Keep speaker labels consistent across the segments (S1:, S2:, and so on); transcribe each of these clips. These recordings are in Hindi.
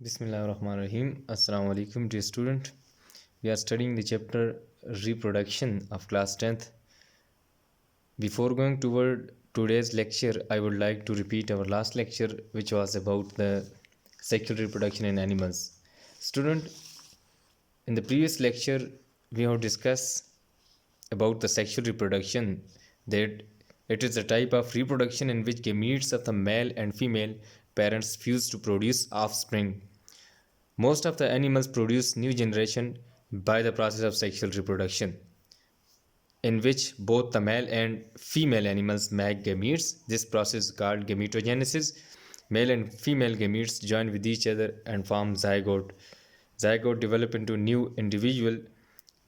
S1: Bismillahirrahmanirrahim. Assalamu alaikum, dear student. We are studying the chapter reproduction of class 10th. Before going toward today's lecture, I would like to repeat our last lecture, which was about the sexual reproduction in animals. Student, in the previous lecture, we have discussed about the sexual reproduction, that it is a type of reproduction in which gametes of the male and female parents fuse to produce offspring. Most of the animals produce new generation by the process of sexual reproduction, in which both the male and female animals make gametes. This process is called gametogenesis. Male and female gametes join with each other and form zygote. Zygote develop into new individual.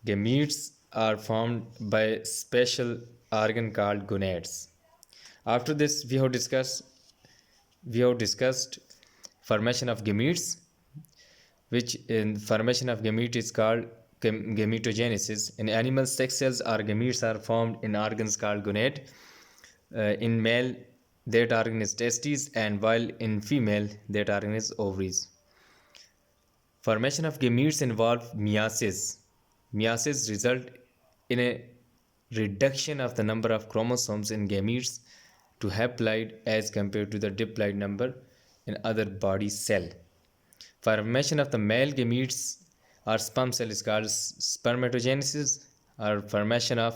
S1: Gametes are formed by special organ called gonads. After this, we have discussed formation of gametes, which in formation of gamete is called gametogenesis. In animals, sex cells or gametes are formed in organs called gonad. In male, that organ is testes, and while in female, that organ is ovaries. Formation of gametes involve meiosis. Meiosis result in a reduction of the number of chromosomes in gametes to haploid as compared to the diploid number in other body cell. Formation of the male gametes or sperm cell is called spermatogenesis, or formation of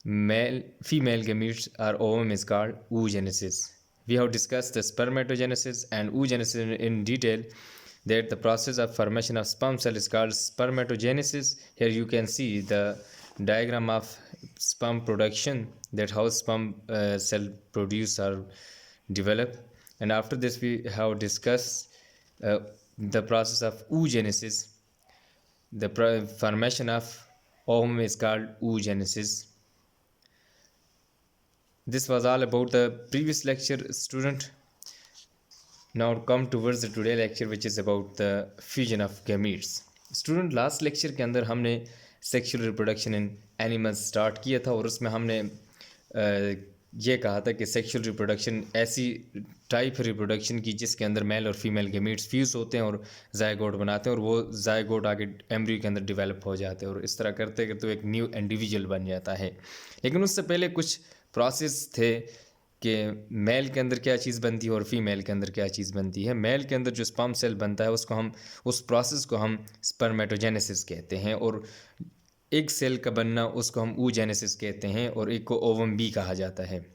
S1: female gametes or ovum is called oogenesis. We have discussed the spermatogenesis and oogenesis in detail, that the process of formation of sperm cell is called spermatogenesis. Here you can see the diagram of sperm production, that how sperm cell produce or develop. And after this, we have discussed the process of oogenesis. The formation of ovum is called oogenesis. This was all about the previous lecture, student. Now come towards the today lecture, which is about the fusion of gametes. Student, last lecture के अंदर हमने sexual reproduction in animals start किया था, और उसमें हमने ये कहा था कि सेक्सुअल रिप्रोडक्शन ऐसी टाइप रिप्रोडक्शन की जिसके अंदर मेल और फीमेल गेमीट्स फ्यूज होते हैं और जायगोट बनाते हैं, और वो जायगोट आगे एम्ब्रियो के अंदर डेवलप हो जाते हैं, और इस तरह करते करते तो एक न्यू इंडिविजुअल बन जाता है। लेकिन उससे पहले कुछ प्रोसेस थे कि मेल के अंदर क्या चीज़ बनती है और फीमेल के अंदर क्या चीज़ बनती है। मेल के अंदर जो स्पर्म सेल बनता है उसको हम उस प्रोसेस को हम स्पर्मेटोजेनेसिस कहते हैं, और एक सेल का बनना उसको हम oogenesis कहते हैं, और एक को ओवम भी कहा जाता है।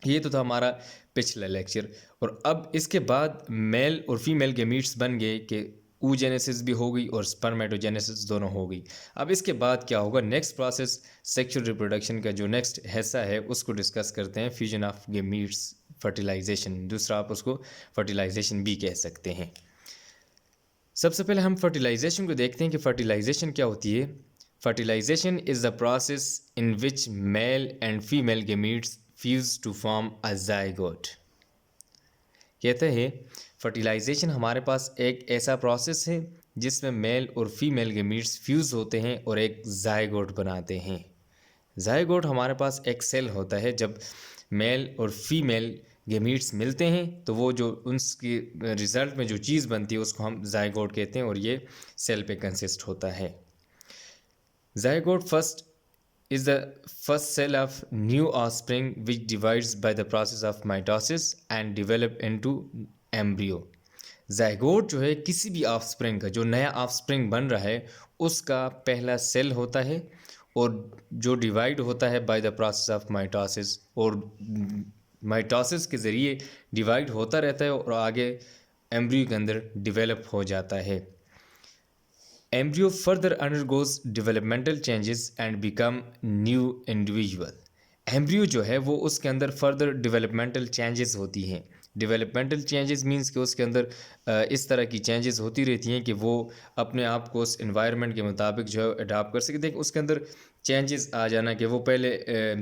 S1: ये तो था हमारा पिछला लेक्चर। और अब इसके बाद मेल और फीमेल गेमीट्स बन गए कि oogenesis भी हो गई और स्पर्मेटोजेनेसिस दोनों हो गई। अब इसके बाद क्या होगा, नेक्स्ट प्रोसेस सेक्सुअल रिप्रोडक्शन का जो नेक्स्ट हिस्सा है उसको डिस्कस करते हैं, फ्यूजन ऑफ गेमीट्स, फर्टिलाइजेशन। दूसरा आप उसको फर्टिलाइजेशन भी कह सकते हैं। सबसे पहले हम फर्टिलाइजेशन को देखते हैं कि फर्टिलाइजेशन क्या होती है। Fertilization is the process in which male and female gametes fuse to form a zygote. कहते हैं फर्टिलाइजेशन हमारे पास एक ऐसा प्रोसेस है जिसमें मेल और फीमेल गेमीट्स फ्यूज़ होते हैं और एक जायगोट बनाते हैं। जायगोट हमारे पास एक सेल होता है, जब मेल और फीमेल गेमीट्स मिलते हैं तो वो जो उनकी रिज़ल्ट में जो चीज़ बनती है उसको हम जायगोट कहते हैं, और ये सेल पे कंसिस्ट होता है। Zygote is the first cell of new offspring which divides by the process of mitosis and develop into embryo. Zygote जो है किसी भी offspring का, जो नया offspring बन रहा है उसका पहला सेल होता है, और जो डिवाइड होता है by the process of mitosis, और माइटोसिस के ज़रिए डिवाइड होता रहता है और आगे एम्ब्रियो के अंदर डिवेलप हो जाता है। Embryo further undergoes developmental changes and become new individual. Embryo जो है वो उसके अंदर further developmental changes होती हैं। developmental changes means कि उसके अंदर इस तरह की changes होती रहती हैं कि वो अपने आप को उस environment के मुताबिक जो है अडाप्ट कर सके। देख उसके अंदर चेंजेस आ जाना कि वो पहले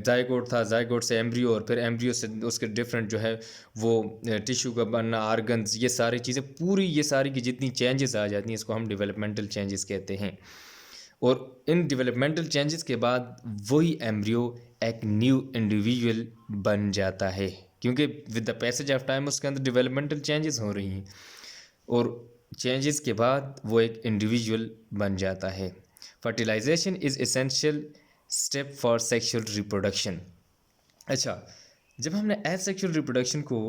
S1: जायगोट था, जायगोट से एम्ब्रियो, और फिर एम्ब्रियो से उसके डिफरेंट जो है वो टिश्यू का बनना, आर्गन्स, ये सारी चीज़ें पूरी, ये सारी की जितनी चेंजेस आ जाती हैं इसको हम डेवलपमेंटल चेंजेस कहते हैं। और इन डेवलपमेंटल चेंजेस के बाद वही एम्ब्रियो एक न्यू इंडिविजुअल बन जाता है, क्योंकि with the passage of time उसके अंदर डेवलपमेंटल चेंजेस हो रही हैं। और चेंजेस के बाद वो एक इंडिविजुअल बन जाता है। Fertilisation is essential step for sexual reproduction. अच्छा, जब हमने एसेक्सुअल रिप्रोडक्शन को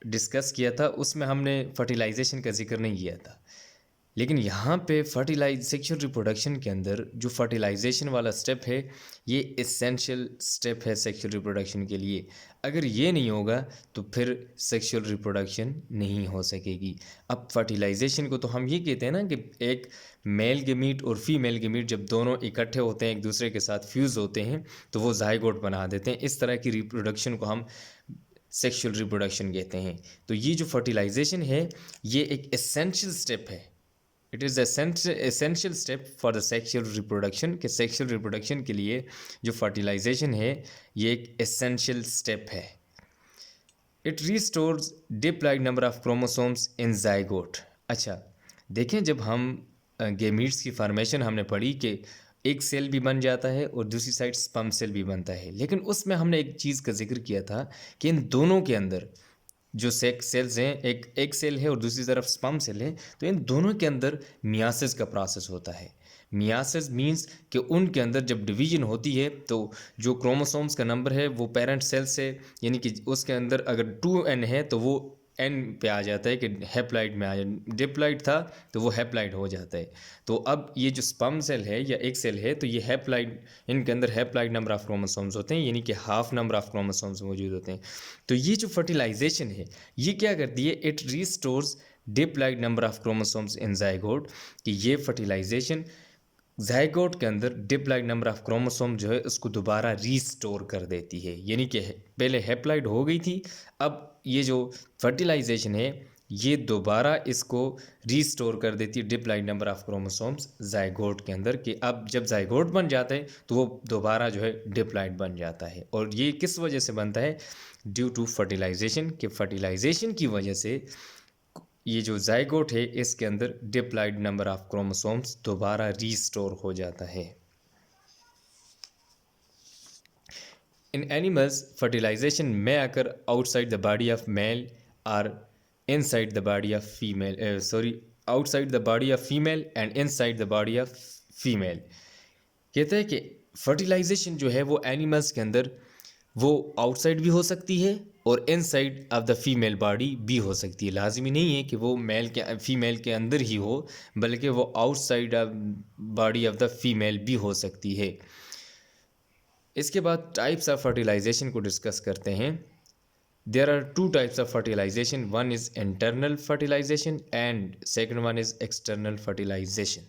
S1: डिस्कस किया था उसमें हमने फर्टिलाइजेशन का जिक्र नहीं किया था, लेकिन यहाँ पे सेक्सुअल रिप्रोडक्शन के अंदर जो फर्टिलाइजेशन वाला स्टेप है ये एसेंशियल स्टेप है सेक्सुअल रिप्रोडक्शन के लिए। अगर ये नहीं होगा तो फिर सेक्सुअल रिप्रोडक्शन नहीं हो सकेगी। अब फर्टिलाइजेशन को तो हम ये कहते हैं ना कि एक मेल गेमीट और फीमेल गेमीट जब दोनों इकट्ठे होते हैं, एक दूसरे के साथ फ्यूज़ होते हैं, तो वो जाइगोट बना देते हैं। इस तरह की रिप्रोडक्शन को हम सेक्सुअल रिप्रोडक्शन कहते हैं। तो ये जो फर्टिलाइजेशन है ये एक एसेंशियल स्टेप है। It is essential step for the sexual reproduction, कि सेक्सुअल रिप्रोडक्शन के लिए जो फर्टिलाइजेशन है ये एक एसेंशियल स्टेप है। It restores diploid number of chromosomes in zygote. अच्छा, देखें जब हम गेमीट्स की फॉर्मेशन हमने पढ़ी कि एक सेल भी बन जाता है और दूसरी साइड स्पर्म सेल भी बनता है, लेकिन उसमें हमने एक चीज़ का जिक्र किया था कि इन दोनों के अंदर जो सेल्स हैं, एक सेल है और दूसरी तरफ स्पर्म सेल है, तो इन दोनों के अंदर मियासिस का प्रोसेस होता है। मियासिस मींस कि उनके अंदर जब डिवीजन होती है तो जो क्रोमोसोम्स का नंबर है वो पेरेंट सेल से, यानी कि उसके अंदर अगर 2n है तो वो n पे आ जाता है कि हैप्लाइड में आ जाए। डिप्लाइड था तो वो हैप्लाइड हो जाता है। तो अब ये जो स्पर्म सेल है या एक सेल है तो ये हैप्लाइड, इनके अंदर हैप्लाइड नंबर ऑफ क्रोमोसोम्स होते हैं, यानी कि हाफ नंबर ऑफ क्रोमोसोम्स मौजूद होते हैं। तो ये जो फर्टिलाइजेशन है ये क्या करती है, it restores diploid number of chromosomes in zygote, कि ये फर्टिलाइजेशन जाइगोट के अंदर डिप्लॉयड नंबर ऑफ क्रोमोसोम जो है उसको दोबारा रीस्टोर कर देती है। यानी कि पहले हैप्लाइड हो गई थी, अब ये जो फर्टिलाइजेशन है ये दोबारा इसको रीस्टोर कर देती है diploid number of chromosomes zygote के अंदर, कि अब जब जाइगोट बन जाता है तो वो दोबारा जो है डिप्लॉयड बन जाता है। और ये किस वजह से बनता है, ड्यू टू फर्टिलाइजेशन, कि फर्टिलाइजेशन की वजह से ये जो जाइगोट है इसके अंदर डिप्लॉयड नंबर ऑफ क्रोमोसोम्स दोबारा रीस्टोर हो जाता है। इन एनिमल्स फर्टिलाइजेशन में occur outside the body of male और inside the body of female, outside the body of female and inside the body of female. कहते हैं कि फर्टिलाइजेशन जो है वो एनिमल्स के अंदर वो आउटसाइड भी हो सकती है और inside of the female body भी हो सकती है। लाजमी नहीं है कि वो फीमेल के अंदर ही हो, बल्कि वो outside of body of the female भी हो सकती है। इसके बाद टाइप्स ऑफ फर्टिलाइजेशन को डिस्कस करते हैं। There are two types of fertilisation, one is internal fertilisation and second one is external fertilisation.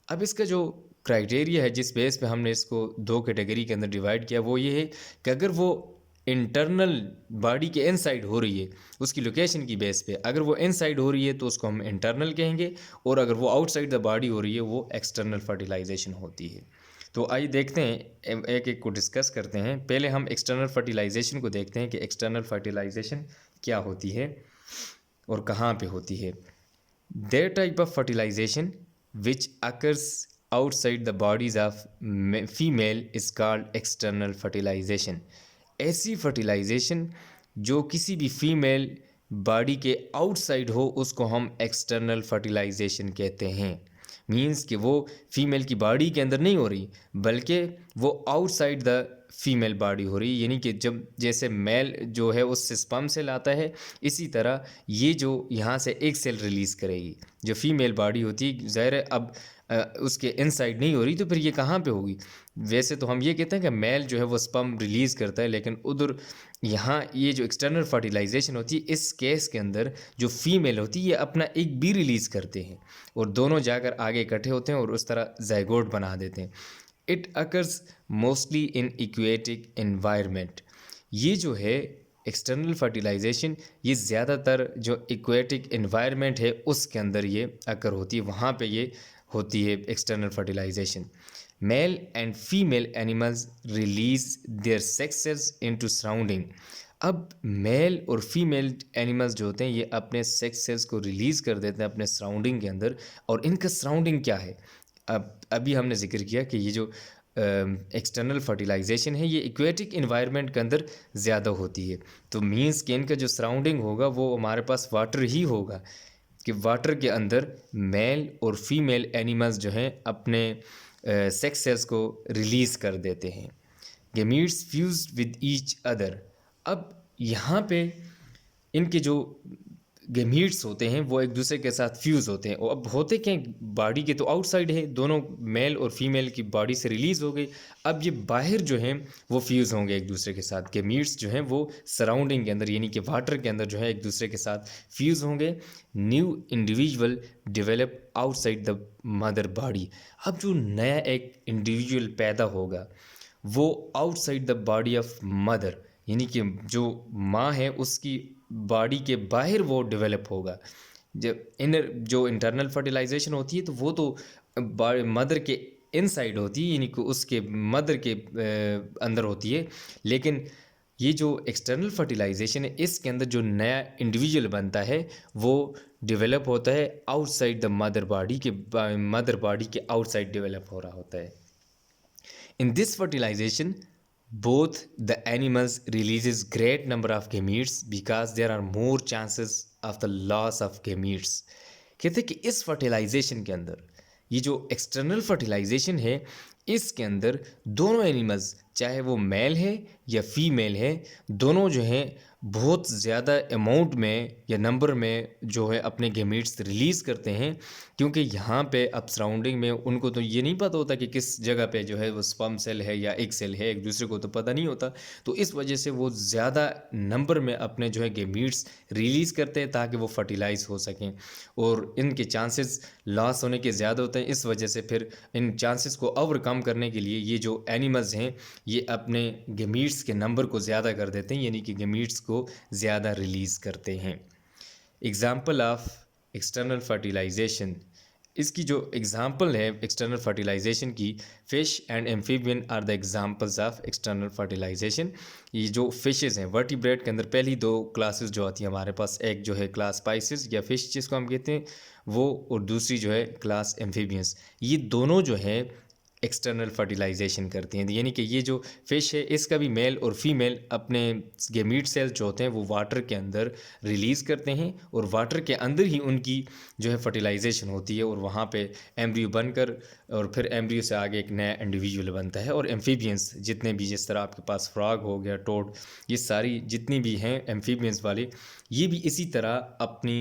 S1: अब इसका जो क्राइटेरिया है जिस बेस पे हमने इसको दो कैटेगरी के अंदर डिवाइड किया वो ये है कि अगर वो इंटरनल बॉडी के इनसाइड हो रही है, उसकी लोकेशन की बेस पे अगर वो इनसाइड हो रही है तो उसको हम इंटरनल कहेंगे, और अगर वो आउटसाइड द बॉडी हो रही है वो एक्सटर्नल फर्टिलाइजेशन होती है। तो आइए देखते हैं, एक एक को डिस्कस करते हैं। पहले हम एक्सटर्नल फर्टिलाइजेशन को देखते हैं कि एक्सटर्नल फर्टिलाइजेशन क्या होती है और कहाँ पे होती है। There type of fertilisation which occurs outside the bodies of female is called external fertilization। ऐसी फर्टिलाइजेशन जो किसी भी फीमेल बॉडी के आउटसाइड हो उसको हम एक्सटर्नल फर्टिलाइजेशन कहते हैं। मींस कि वो फीमेल की बॉडी के अंदर नहीं हो रही बल्कि वो आउटसाइड द फीमेल बॉडी हो रही है। यानी कि जब जैसे मेल जो है उससे स्पर्म सेल आता है, इसी तरह ये जो यहाँ से एक सेल रिलीज़ करेगी, जो फीमेल बॉडी होती है ज़ाहिर है अब उसके इनसाइड नहीं हो रही तो फिर ये कहाँ पे होगी। वैसे तो हम ये कहते हैं कि मेल जो है वो स्पर्म रिलीज़ करता है, लेकिन उधर यहाँ ये जो एक्सटर्नल फर्टिलाइजेशन होती है इस केस के अंदर जो फीमेल होती है ये अपना एक बी रिलीज़ करते हैं और दोनों जाकर आगे इकट्ठे होते हैं और उस तरह जाइगोट बना देते हैं। It occurs mostly in aquatic environment. ये जो है एक्सटर्नल फर्टिलाइजेशन ये ज़्यादातर जो इक्वेटिक एनवायरनमेंट है उसके अंदर ये अकर होती है, वहाँ पे ये होती है external fertilisation. Male and female animals release their sexes into surrounding. अब मेल और फीमेल एनिमल्स जो होते हैं ये अपने सेक्स सेल्स को रिलीज़ कर देते हैं अपने सराउंडिंग के अंदर। और इनका सराउंडिंग क्या है, अब अभी हमने जिक्र किया कि ये जो एक्सटर्नल फर्टिलाइजेशन है ये इक्वेटिक इन्वायरमेंट के अंदर ज़्यादा होती है। तो मीन्स कि इनका जो सराउंडिंग होगा वो हमारे पास वाटर ही होगा, कि वाटर के अंदर मेल और फीमेल एनिमल्स जो हैं अपने सेक्स सेल्स को रिलीज़ कर देते हैं। Gametes fuse with each other. अब यहाँ पे इनके जो गेमीट्स होते हैं वो एक दूसरे के साथ फ्यूज़ होते हैं। और अब होते क्या हैं, बॉडी के तो आउटसाइड है, दोनों मेल और फीमेल की बॉडी से रिलीज़ हो गई। अब ये बाहर जो हैं वो फ्यूज़ होंगे एक दूसरे के साथ। गेमीट्स जो हैं वो सराउंडिंग के अंदर यानी कि वाटर के अंदर जो है एक दूसरे के साथ फ्यूज़ होंगे। New individual develop outside the mother body. अब जो नया एक इंडिविजुअल पैदा होगा वो outside the body of mother यानी कि जो माँ है उसकी बॉडी के बाहर वो डेवलप होगा। जब इनर जो इंटरनल फर्टिलाइजेशन होती है तो वो तो मदर के इनसाइड होती है यानी कि उसके मदर के अंदर होती है। लेकिन ये जो एक्सटर्नल फर्टिलाइजेशन है इसके अंदर जो नया इंडिविजुअल बनता है वो डेवलप होता है आउटसाइड द मदर बॉडी के आउटसाइड डेवलप हो रहा होता है। In this fertilization, both the animals releases great number of gametes because there are more chances of the loss of gametes। कहते हैं कि इस फर्टिलाइजेशन के अंदर ये जो एक्सटर्नल फर्टिलाइजेशन है इसके अंदर दोनों एनिमल्स चाहे वो मेल है या फीमेल है दोनों जो हैं बहुत ज़्यादा अमाउंट में या नंबर में जो है अपने गेमीट्स रिलीज़ करते हैं। क्योंकि यहाँ पे अब सराउंडिंग में उनको तो ये नहीं पता होता कि किस जगह पे जो है वो स्पर्म सेल है या एग सेल है, एक दूसरे को तो पता नहीं होता। तो इस वजह से वो ज़्यादा नंबर में अपने जो है गेमीट्स रिलीज़ करते हैं ताकि वो फर्टिलाइज़ हो सकें और इनके चांसेस लॉस होने के ज़्यादा होते हैं। इस वजह से फिर इन चांसेस को ओवरकम करने के लिए ये जो एनिमल्स हैं ये अपने गेमीट्स के नंबर को ज़्यादा कर देते हैं यानी कि गेमीट्स को ज़्यादा रिलीज़ करते हैं। एग्ज़ाम्पल ऑफ एक्सटर्नल फर्टिलाइजेशन, इसकी जो एग्ज़ाम्पल है एक्सटर्नल फर्टिलाइजेशन की, fish and amphibian are the examples of external fertilisation. ये जो फिशेज़ हैं वर्टिब्रेट के अंदर पहली दो क्लासेस जो आती हैं हमारे पास, एक जो है क्लास स्पाइसिस या फ़िश जिसको हम कहते हैं वो, और दूसरी जो है क्लास एम्फीबियंस। ये दोनों जो है एक्सटर्नल फर्टिलाइजेशन करती हैं। यानी कि ये जो फ़िश है इसका भी मेल और फीमेल अपने गेमीट सेल्स जो होते हैं वो वाटर के अंदर रिलीज़ करते हैं और वाटर के अंदर ही उनकी जो है फर्टिलाइजेशन होती है और वहाँ पे एम्ब्रियो बनकर और फिर एम्ब्रियो से आगे एक नया इंडिविजुअल बनता है। और एम्फीबियंस जितने भी, जिस तरह आपके पास फ्रॉग हो गया, टोड, ये सारी जितनी भी हैं एम्फीबियंस वाले, ये भी इसी तरह अपनी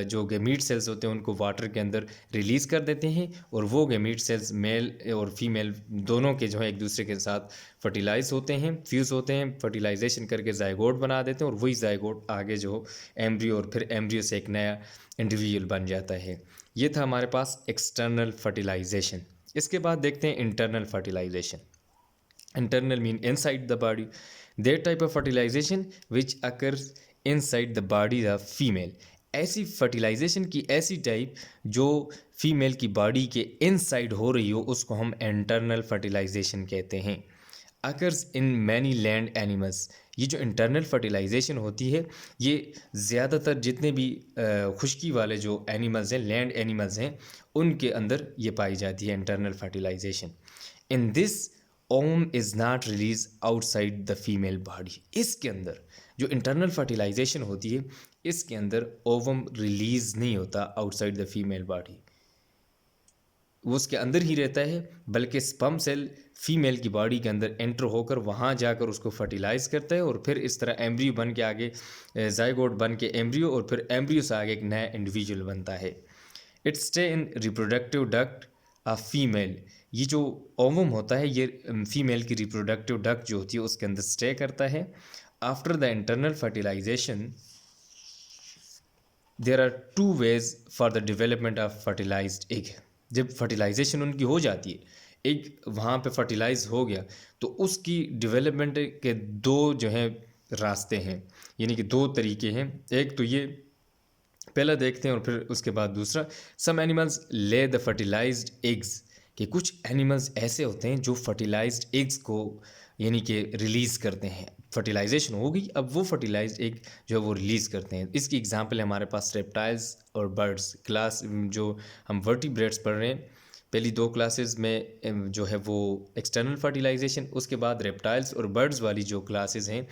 S1: जो गेमीट सेल्स होते हैं उनको वाटर के अंदर रिलीज़ कर देते हैं और वो गेमीट सेल्स मेल और फीमेल दोनों के जो है एक दूसरे के साथ फर्टिलाइज होते हैं, फ्यूज़ होते हैं, फर्टिलाइजेशन करके जाइगोट बना देते हैं और वही जाइगोट आगे जो एम्ब्रियो और फिर एम्ब्रियो से एक नया इंडिविजुअल बन जाता है। ये था हमारे पास एक्सटर्नल फर्टिलाइजेशन। इसके बाद देखते हैं internal fertilisation. Internal mean inside the body, that type of fertilisation which occurs inside the body of female. ऐसी फर्टिलाइजेशन की ऐसी टाइप जो फीमेल की बॉडी के इनसाइड हो रही हो उसको हम इंटरनल फर्टिलाइजेशन कहते हैं। Occurs in many land animals. ये जो इंटरनल फर्टिलाइजेशन होती है ये ज़्यादातर जितने भी खुश्की वाले जो एनिमल्स हैं, लैंड एनिमल्स हैं, उनके अंदर ये पाई जाती है internal fertilisation. In this ovum is not release outside the female body. इसके अंदर जो इंटरनल फर्टिलाइजेशन होती है इसके अंदर ओवम रिलीज़ नहीं होता आउटसाइड द फीमेल बॉडी, वो उसके अंदर ही रहता है, बल्कि स्पर्म सेल फीमेल की बॉडी के अंदर एंटर होकर वहाँ जाकर उसको फर्टिलाइज़ करता है और फिर इस तरह एम्ब्रियो बन के आगे जाइगोट बन के एम्ब्रियो और फिर एम्ब्रियो से आगे एक नया इंडिविजुअल बनता है। It stay in reproductive duct of female. ये जो ओवम होता है ये फीमेल की रिप्रोडक्टिव डक्ट जो होती है उसके अंदर स्टे करता है। After the internal fertilisation there are two ways for the development of fertilised egg. जब फर्टिलाइजेशन उनकी हो जाती है, एग वहाँ पे फर्टिलाइज हो गया, तो उसकी डेवलपमेंट के दो जो हैं रास्ते हैं, यानी कि दो तरीके हैं। एक तो ये पहला देखते हैं और फिर उसके बाद दूसरा। सम एनिमल्स ले द फर्टिलाइज्ड एग्स, कि कुछ एनिमल्स ऐसे होते हैं जो फर्टिलाइज्ड एग्स को यानी कि रिलीज़ करते हैं। फर्टिलाइजेशन हो गई, अब वो फर्टिलाइज्ड एग जो है वो रिलीज़ करते हैं। इसकी एग्जांपल है हमारे पास रेप्टाइल्स और बर्ड्स। क्लास जो हम वर्टिब्रेट्स पढ़ रहे हैं पहली 2 क्लासेस में जो है वो एक्सटर्नल फर्टिलाइजेशन, उसके बाद रेप्टाइल्स और बर्ड्स वाली जो क्लासेस हैं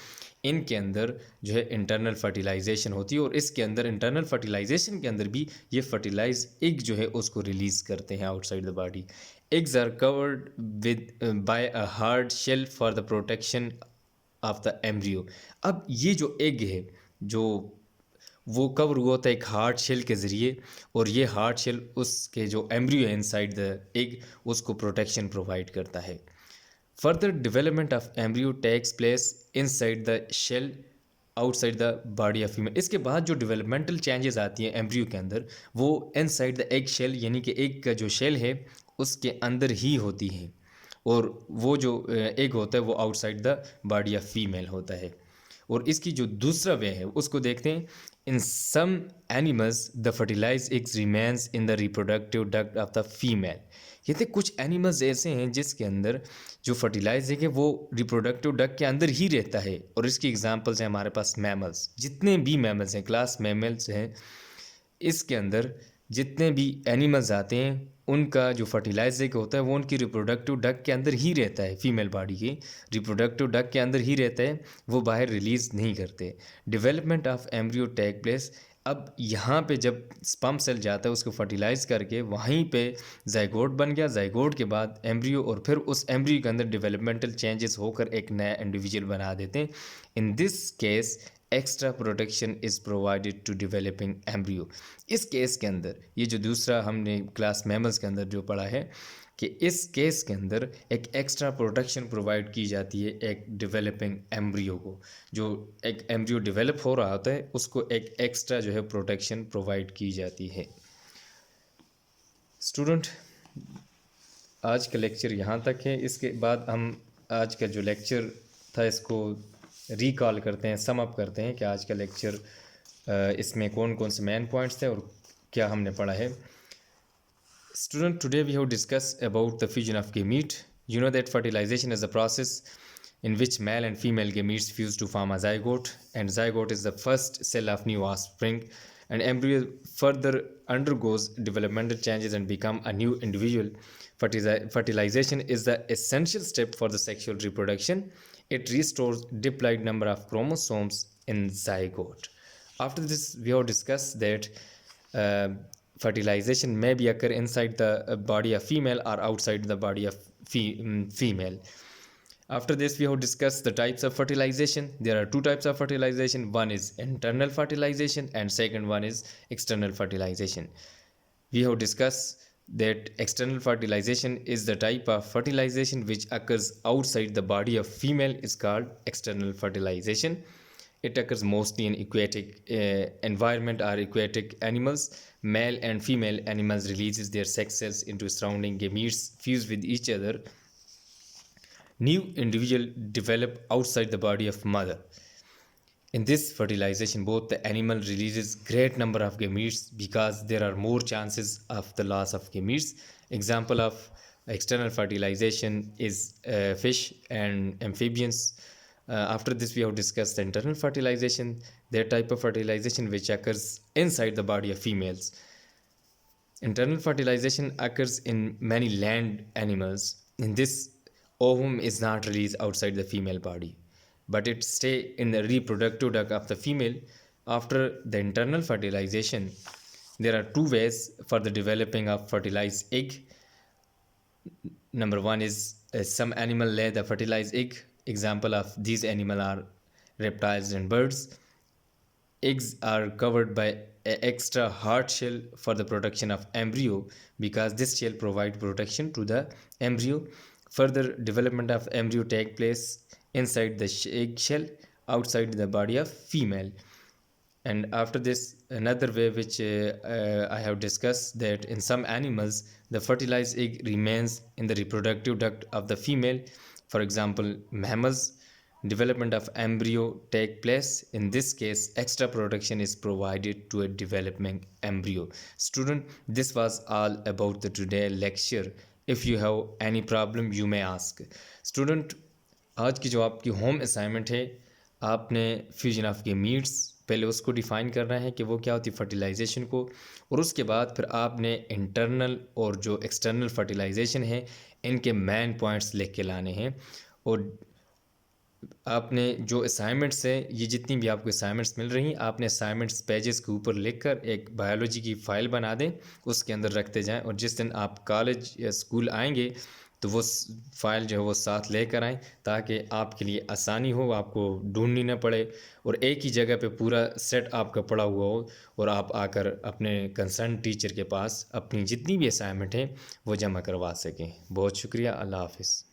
S1: इनके अंदर जो है इंटरनल फर्टिलाइजेशन होती है। और इसके अंदर इंटरनल फर्टिलाइजेशन के अंदर भी ये फर्टिलाइज एग जो है उसको रिलीज़ करते हैं outside the body. Eggs are covered with by a hard shell for the protection of the embryo. अब ये जो एग है जो वो कवर हुआ होता है एक हार्ड शेल के ज़रिए, और ये हार्ड शेल उसके जो एम्ब्रियो है इनसाइड द एग उसको प्रोटेक्शन प्रोवाइड करता है। Further development of embryo takes place inside the shell outside the body of female. इसके बाद जो डेवलपमेंटल चेंजेस आती हैं एम्ब्रियो के अंदर वो इनसाइड द एग शेल यानी कि एग का जो शेल है उसके अंदर ही होती हैं, और वो जो एग होता है वो outside the body of female होता है। और इसकी जो दूसरा वे है उसको देखते हैं। In some animals the fertilise eggs remains in the reproductive duct of the female. कहते कुछ एनिमल्स ऐसे हैं जिसके अंदर जो फर्टिलाइज है कि वो रिप्रोडक्टिव डक्ट के अंदर ही रहता है, और इसकी एग्जांपल्स हैं हमारे पास मैमल्स। जितने भी मैमल्स हैं, क्लास मैमल्स हैं, इसके अंदर जितने भी एनिमल्स आते हैं उनका जो फर्टिलाइजर होता है वो उनकी रिप्रोडक्टिव डक्ट के अंदर ही रहता है, फीमेल बॉडी के रिप्रोडक्टिव डक्ट के अंदर ही रहता है, वो बाहर रिलीज़ नहीं करते। Development of embryo take place. अब यहाँ पे जब स्पर्म सेल जाता है उसको फर्टिलाइज करके वहीं पे जाइगोट बन गया, जाइगोट के बाद एम्ब्रियो, और फिर उस एम्ब्रियो के अंदर डेवलपमेंटल चेंजेस होकर एक नया इंडिविजुअल बना देते हैं। In this case extra protection is provided to developing embryo. इस केस के अंदर ये जो दूसरा हमने क्लास मैमल्स के अंदर जो पढ़ा है कि इस केस के अंदर एक एक्स्ट्रा प्रोटेक्शन प्रोवाइड की जाती है एक डेवलपिंग एम्ब्रियो को। जो एक एम्ब्रियो डेवलप हो रहा होता है उसको एक एक्स्ट्रा जो है प्रोटेक्शन प्रोवाइड की जाती है। स्टूडेंट, आज का लेक्चर यहाँ तक है। इसके बाद हम आज का जो लेक्चर था इसको रिकॉल करते हैं, सम अप करते हैं कि आज का लेक्चर इसमें कौन कौन से मेन पॉइंट्स थे और क्या हमने पढ़ा है। Student, today we have discussed about the fusion of gamete. You know that fertilization is a process in which male and female gametes fuse to form a zygote, and zygote is the first cell of new offspring, and embryo further undergoes developmental changes and become a new individual. Fertilization is the essential step for the sexual reproduction. It restores diploid number of chromosomes in zygote. After this, we have discussed that fertilization may be occur inside the body of female or outside the body of female. After this, we have discussed the types of fertilization. There are two types of fertilization. One is internal fertilization and second one is external fertilization. We have discussed that external fertilization is the type of fertilization which occurs outside the body of female is called external fertilization. It occurs mostly in aquatic environment or aquatic animals. Male and female animals releases their sex cells into surrounding gametes, fuse with each other. New individual develop outside the body of mother. In this fertilization, both the animal releases great number of gametes because there are more chances of the loss of gametes. Example of external fertilization is fish and amphibians. After this, we have discussed the internal fertilization, that type of fertilization which occurs inside the body of females. Internal fertilization occurs in many land animals. In this, ovum is not released outside the female body, but it stay in the reproductive duct of the female. After the internal fertilization, there are two ways for the developing of fertilized egg. Number one is some animal lay the fertilized egg. Example of these animal are reptiles and birds. Eggs are covered by an extra hard shell for the protection of embryo because this shell provide protection to the embryo. Further development of embryo take place inside the egg shell outside the body of female. And after this, another way which I have discussed that in some animals the fertilized egg remains in the reproductive duct of the female. For example, mammals, development of embryo take place. In this case, extra protection is provided to a developing embryo. Student, this was all about the today lecture. If you have any problem, you may ask. Student, आज की जो आपकी होम असाइनमेंट है, आपने फ्यूजन ऑफ गेमीट्स पहले उसको डिफ़ाइन करना है कि वो क्या होती है फर्टिलाइज़ेशन को, और उसके बाद फिर आपने इंटरनल और जो एक्सटर्नल फर्टिलाइज़ेशन है इनके मेन पॉइंट्स लिख के लाने हैं। और आपने जो असाइनमेंट्स है, ये जितनी भी आपको असाइनमेंट्स मिल रही हैं, आपने असाइनमेंट्स पेजेस के ऊपर लिखकर एक बायोलॉजी की फ़ाइल बना दें, उसके अंदर रखते जाएं, और जिस दिन आप कॉलेज या स्कूल आएंगे तो वो फ़ाइल जो है वो साथ लेकर आएँ, ताकि आपके लिए आसानी हो, आपको ढूंढनी ना पड़े, और एक ही जगह पे पूरा सेट आपका पड़ा हुआ हो, और आप आकर अपने कंसर्न टीचर के पास अपनी जितनी भी असाइनमेंट हैं वो जमा करवा सकें। बहुत शुक्रिया। अल्लाह हाफ़िज़।